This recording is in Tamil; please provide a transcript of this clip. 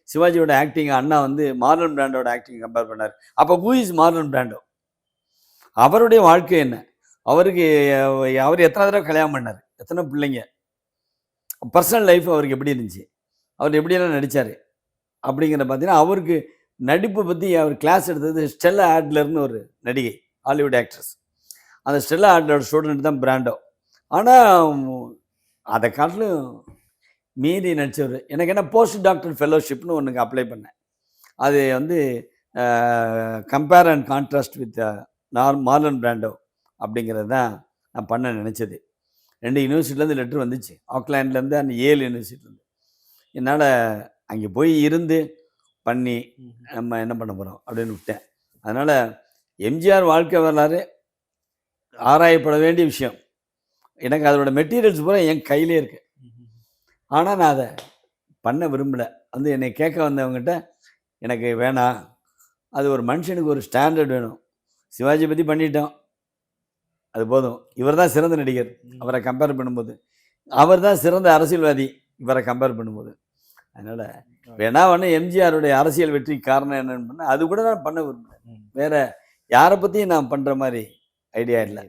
சிவாஜியோட ஆக்டிங் அண்ணா வந்து மார்லன் பிராண்டோட ஆக்டிங் கம்பேர் பண்ணார். அப்போ ஹூ இஸ் மார்லன் பிராண்டோ? அவருடைய வாழ்க்கை என்ன? அவருக்கு அவர் எத்தனை தடவை கல்யாணம் பண்ணார், எத்தனை பிள்ளைங்க, பர்சனல் லைஃப் அவருக்கு எப்படி இருந்துச்சு, அவர் எப்படியெல்லாம் நடித்தார் அப்படிங்கிறத பார்த்தீங்கன்னா, அவருக்கு நடிப்பை பற்றி அவர் கிளாஸ் எடுத்தது ஸ்டெல்லா ஆட்லர்னு ஒரு நடிகை, ஹாலிவுட் ஆக்ட்ரஸ். அந்த ஸ்டெல்லா ஆட்லரோட ஸ்டூடெண்ட் தான் பிராண்டோ. ஆனால் அதை காட்டிலும் மீறி நடித்தவர். எனக்கு என்ன போஸ்ட் டாக்டர் ஃபெலோஷிப்னு ஒன்றுக்கு அப்ளை பண்ணேன். அது வந்து compare and contrast with Marlon Brando அப்படிங்கிறது தான் நான் பண்ண நினச்சது. 2 யூனிவர்சிட்டிலேருந்து லெட்ரு வந்துச்சு, ஆக்லாண்ட்லேருந்து அந்த ஏல் யூனிவர்சிட்டிலேருந்து. என்னால் அங்கே போய் இருந்து பண்ணி நம்ம என்ன பண்ண போகிறோம் அப்படின்னு விட்டேன். அதனால் எம்ஜிஆர் வாழ்க்கை வரலாறு ஆராயப்பட வேண்டிய விஷயம். எனக்கு அதோட மெட்டீரியல்ஸ் பூரா என் கையிலே இருக்குது. ஆனால் நான் அதை பண்ண விரும்பலை. வந்து என்னை கேட்க வந்தவங்ககிட்ட எனக்கு வேணாம், அது ஒரு மனுஷனுக்கு ஒரு ஸ்டாண்டர்ட் வேணும். சிவாஜி பற்றி பண்ணிட்டோம், அது போதும். இவர் தான் சிறந்த நடிகர் அவரை கம்பேர் பண்ணும்போது, அவர் தான் சிறந்த அரசியல்வாதி இவரை கம்பேர் பண்ணும்போது. அதனால் வேணா எம்ஜிஆருடைய அரசியல் வெற்றி காரணம் என்னன்னு பண்ணால் அது கூட நான் பண்ண விரும்புகிறேன். வேறு யாரை பற்றியும் நான் பண்ணுற மாதிரி ஐடியா இல்லை.